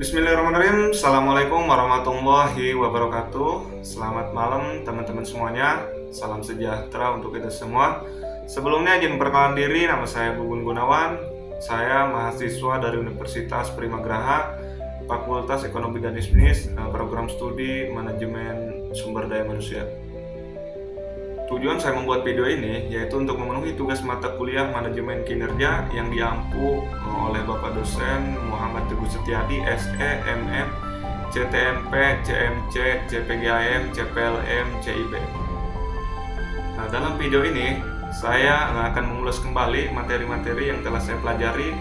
Bismillahirrahmanirrahim. Assalamualaikum warahmatullahi wabarakatuh. Selamat malam teman-teman semuanya. Salam sejahtera untuk kita semua. Sebelumnya izin perkenalan diri, nama saya Gugun Gunawan. Saya mahasiswa dari Universitas Primagraha, Fakultas Ekonomi dan Bisnis, program studi Manajemen Sumber Daya Manusia. Tujuan saya membuat video ini yaitu untuk memenuhi tugas mata kuliah manajemen kinerja yang diampu oleh Bapak dosen Muhammad Teguh Setiadi, SE, MM, CTMP, CMC, CPGAM, CPLM, CIB. Nah, dalam video ini saya akan mengulas kembali materi-materi yang telah saya pelajari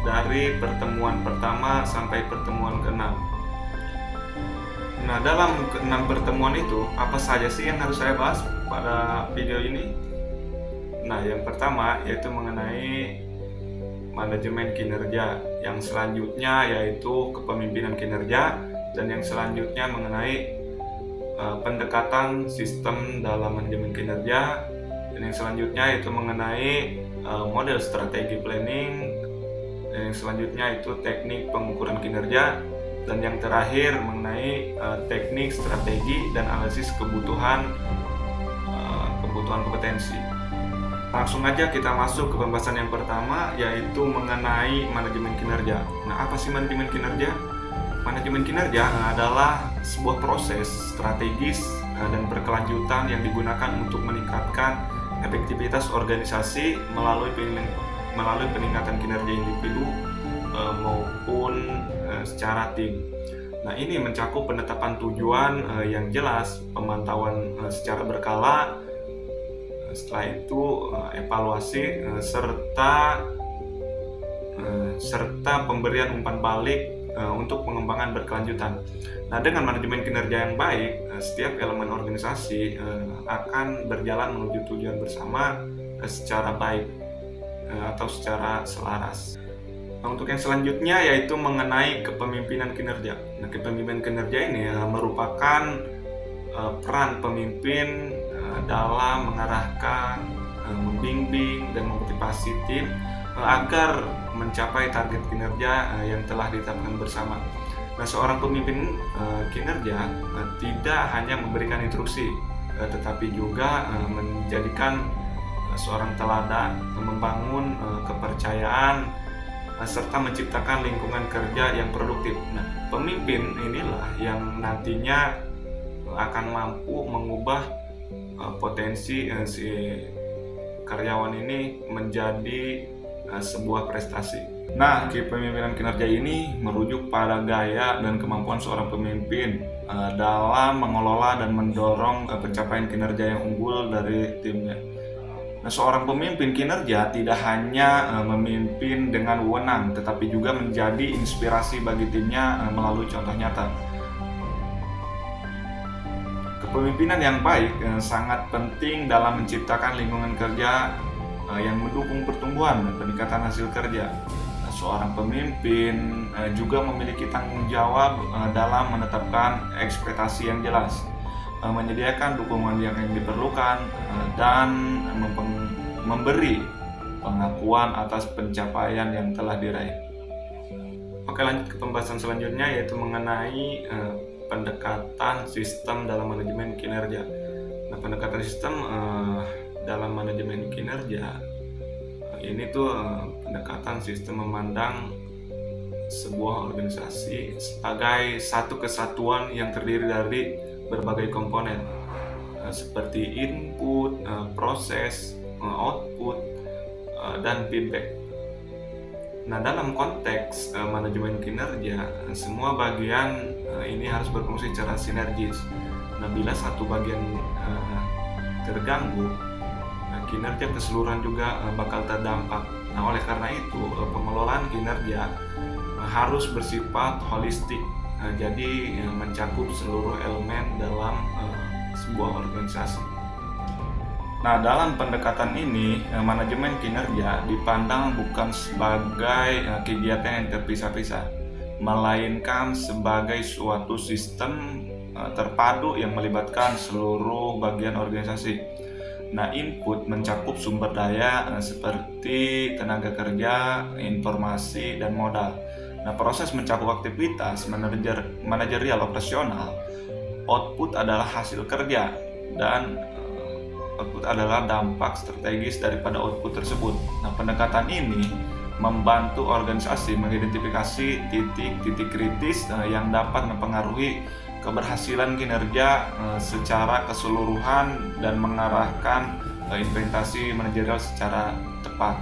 dari pertemuan pertama sampai pertemuan ke-6. Nah, dalam ke-6 pertemuan itu, apa saja sih yang harus saya bahas pada video ini? Nah, yang pertama yaitu mengenai manajemen kinerja, yang selanjutnya yaitu kepemimpinan kinerja, dan yang selanjutnya mengenai pendekatan sistem dalam manajemen kinerja, dan yang selanjutnya itu mengenai model strategi planning, dan yang selanjutnya itu teknik pengukuran kinerja, dan yang terakhir mengenai teknik strategi dan analisis kebutuhan kompetensi. Langsung aja kita masuk ke pembahasan yang pertama, yaitu mengenai manajemen kinerja. Nah, apa sih manajemen kinerja? Manajemen kinerja adalah sebuah proses strategis dan berkelanjutan yang digunakan untuk meningkatkan efektivitas organisasi melalui peningkatan kinerja individu maupun secara tim. Nah, ini mencakup penetapan tujuan yang jelas, pemantauan secara berkala, setelah itu evaluasi, serta pemberian umpan balik untuk pengembangan berkelanjutan. Nah, dengan manajemen kinerja yang baik, setiap elemen organisasi akan berjalan menuju tujuan bersama secara baik atau secara selaras. Nah, untuk yang selanjutnya yaitu mengenai kepemimpinan kinerja. Nah, kepemimpinan kinerja ini merupakan peran pemimpin dalam mengarahkan, membimbing, dan memotivasi tim agar mencapai target kinerja yang telah ditetapkan bersama. Nah, seorang pemimpin kinerja tidak hanya memberikan instruksi, tetapi juga menjadikan seorang teladan, membangun kepercayaan, serta menciptakan lingkungan kerja yang produktif. Nah, pemimpin inilah yang nantinya akan mampu mengubah potensi si karyawan ini menjadi sebuah prestasi. Nah, kepemimpinan kinerja ini merujuk pada gaya dan kemampuan seorang pemimpin dalam mengelola dan mendorong pencapaian kinerja yang unggul dari timnya. Nah, seorang pemimpin kinerja tidak hanya memimpin dengan wewenang, tetapi juga menjadi inspirasi bagi timnya melalui contoh nyata. Kepemimpinan yang baik sangat penting dalam menciptakan lingkungan kerja yang mendukung pertumbuhan dan peningkatan hasil kerja. Nah, seorang pemimpin juga memiliki tanggung jawab dalam menetapkan ekspektasi yang jelas, menyediakan dukungan yang diperlukan, dan memberi pengakuan atas pencapaian yang telah diraih. Oke, lanjut ke pembahasan selanjutnya yaitu mengenai pendekatan sistem dalam manajemen kinerja. Nah, pendekatan sistem dalam manajemen kinerja ini tuh pendekatan sistem memandang sebuah organisasi sebagai satu kesatuan yang terdiri dari berbagai komponen seperti input, proses, output, dan feedback. Nah, dalam konteks manajemen kinerja, semua bagian ini harus berfungsi secara sinergis. Nah, bila satu bagian terganggu, kinerja keseluruhan juga bakal terdampak. Nah, oleh karena itu, pengelolaan kinerja harus bersifat holistik, jadi mencakup seluruh elemen dalam sebuah organisasi. Nah, dalam pendekatan ini, manajemen kinerja dipandang bukan sebagai kegiatan yang terpisah-pisah, melainkan sebagai suatu sistem terpadu yang melibatkan seluruh bagian organisasi. Nah, input mencakup sumber daya seperti tenaga kerja, informasi, dan modal. Nah, proses mencakup aktivitas manajerial operasional, output adalah hasil kerja dan output adalah dampak strategis daripada output tersebut. Nah, pendekatan ini membantu organisasi mengidentifikasi titik-titik kritis yang dapat mempengaruhi keberhasilan kinerja secara keseluruhan dan mengarahkan implementasi manajerial secara tepat.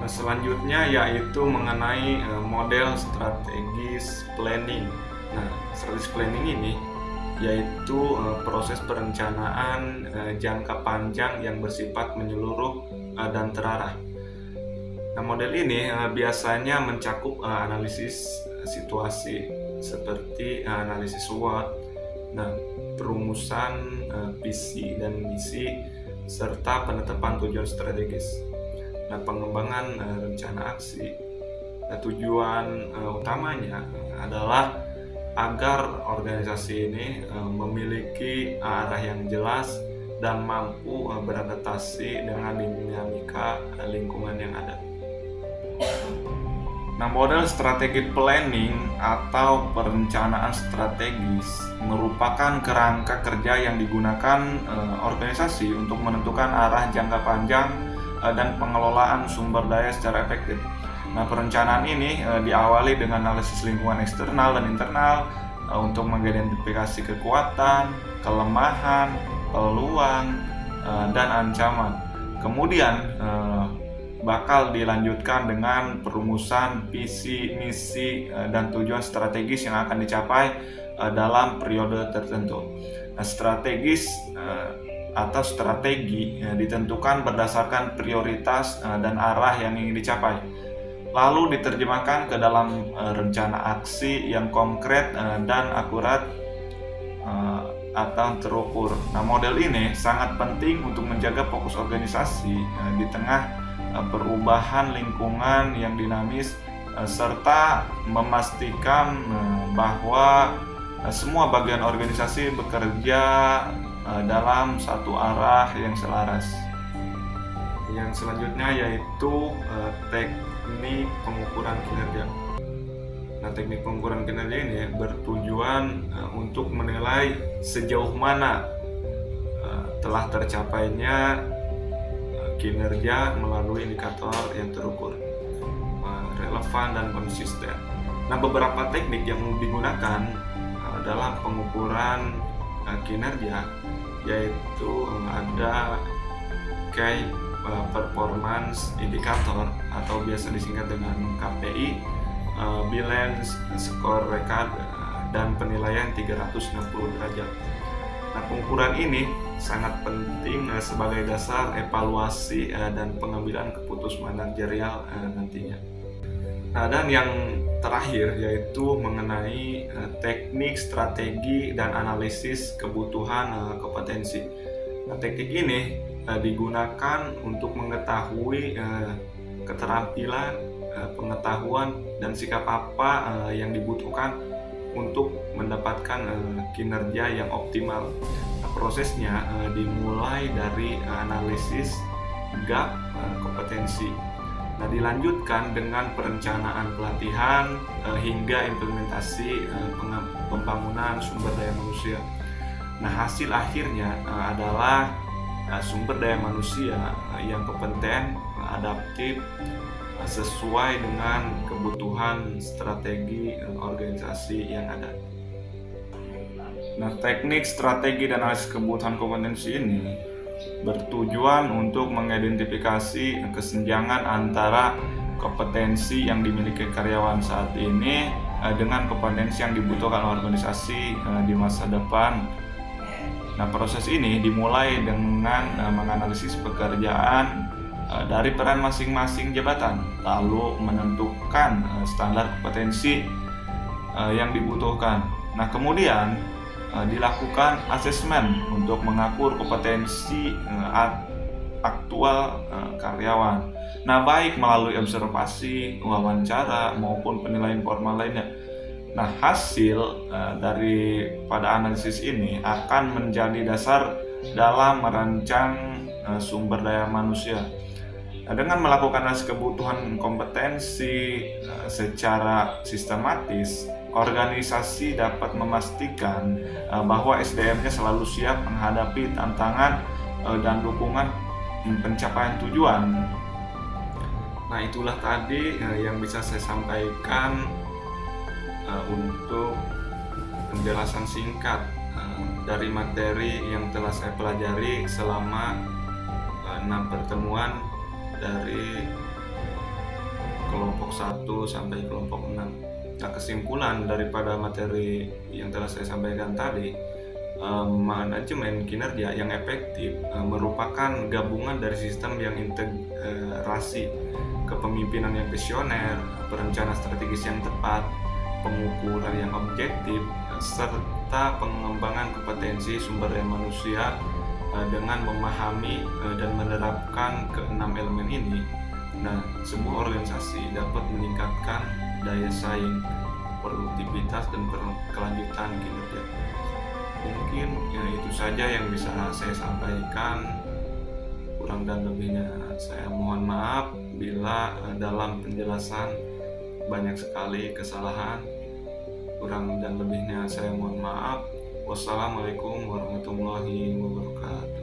Nah, selanjutnya yaitu mengenai model strategis planning. Nah, strategis planning ini yaitu proses perencanaan jangka panjang yang bersifat menyeluruh dan terarah. Nah, model ini biasanya mencakup analisis situasi seperti analisis SWOT, perumusan visi dan misi, serta penetapan tujuan strategis. Nah, pengembangan rencana aksi. Nah, tujuan utamanya adalah agar organisasi ini memiliki arah yang jelas dan mampu beradaptasi dengan dinamika lingkungan yang ada. Nah, model strategi planning atau perencanaan strategis merupakan kerangka kerja yang digunakan organisasi untuk menentukan arah jangka panjang dan pengelolaan sumber daya secara efektif. Nah, perencanaan ini diawali dengan analisis lingkungan eksternal dan internal untuk mengidentifikasi kekuatan, kelemahan, peluang, dan ancaman. Kemudian bakal dilanjutkan dengan perumusan visi, misi, dan tujuan strategis yang akan dicapai dalam periode tertentu. Nah, strategis atau strategi ditentukan berdasarkan prioritas dan arah yang ingin dicapai, lalu diterjemahkan ke dalam rencana aksi yang konkret dan akurat atau terukur. Nah, model ini sangat penting untuk menjaga fokus organisasi di tengah perubahan lingkungan yang dinamis serta memastikan bahwa semua bagian organisasi bekerja dalam satu arah yang selaras. Yang selanjutnya yaitu teknik pengukuran kinerja. Nah, teknik pengukuran kinerja ini bertujuan untuk menilai sejauh mana telah tercapainya kinerja melalui indikator yang terukur, relevan dan konsisten. Nah, beberapa teknik yang digunakan dalam pengukuran kinerja yaitu ada Key Performance Indicator atau biasa disingkat dengan KPI, Balance Scorecard, dan penilaian 360 derajat. Nah, pengukuran ini sangat penting sebagai dasar evaluasi dan pengambilan keputusan manajerial nantinya. Nah, dan yang terakhir yaitu mengenai teknik, strategi, dan analisis kebutuhan kompetensi. Nah, teknik ini digunakan untuk mengetahui keterampilan, pengetahuan, dan sikap apa yang dibutuhkan untuk mendapatkan kinerja yang optimal. Nah, prosesnya dimulai dari analisis gap kompetensi. Nah, dilanjutkan dengan perencanaan pelatihan hingga implementasi pembangunan sumber daya manusia. Nah, hasil akhirnya adalah sumber daya manusia yang kompeten, adaptif, sesuai dengan kebutuhan strategi organisasi yang ada. Nah, teknik, strategi, dan analisis kebutuhan kompetensi ini bertujuan untuk mengidentifikasi kesenjangan antara kompetensi yang dimiliki karyawan saat ini dengan kompetensi yang dibutuhkan organisasi di masa depan. Nah, proses ini dimulai dengan menganalisis pekerjaan dari peran masing-masing jabatan, lalu menentukan standar kompetensi yang dibutuhkan. Nah, kemudian dilakukan asesmen untuk mengukur kompetensi aktual karyawan. Nah, baik melalui observasi, wawancara, maupun penilaian formal lainnya. Nah, hasil pada analisis ini akan menjadi dasar dalam merancang sumber daya manusia. Nah, dengan melakukan analisis kebutuhan kompetensi secara sistematis, organisasi dapat memastikan bahwa SDM-nya selalu siap menghadapi tantangan dan dukungan pencapaian tujuan. Nah, itulah tadi yang bisa saya sampaikan untuk penjelasan singkat dari materi yang telah saya pelajari selama 6 pertemuan dari kelompok 1 sampai kelompok 6. Nah, kesimpulan daripada materi yang telah saya sampaikan tadi, manajemen kinerja yang efektif merupakan gabungan dari sistem yang integrasi, kepemimpinan yang visioner, perencanaan strategis yang tepat, pengukuran yang objektif, serta pengembangan kompetensi sumber daya manusia dengan memahami dan menerapkan keenam elemen ini. Nah, sebuah organisasi dapat meningkatkan daya saing, produktivitas, dan berkelanjutan kinerja. Mungkin itu saja yang bisa saya sampaikan. Kurang dan lebihnya saya mohon maaf bila dalam penjelasan banyak sekali kesalahan. Kurang dan lebihnya saya mohon maaf. Wassalamualaikum warahmatullahi wabarakatuh.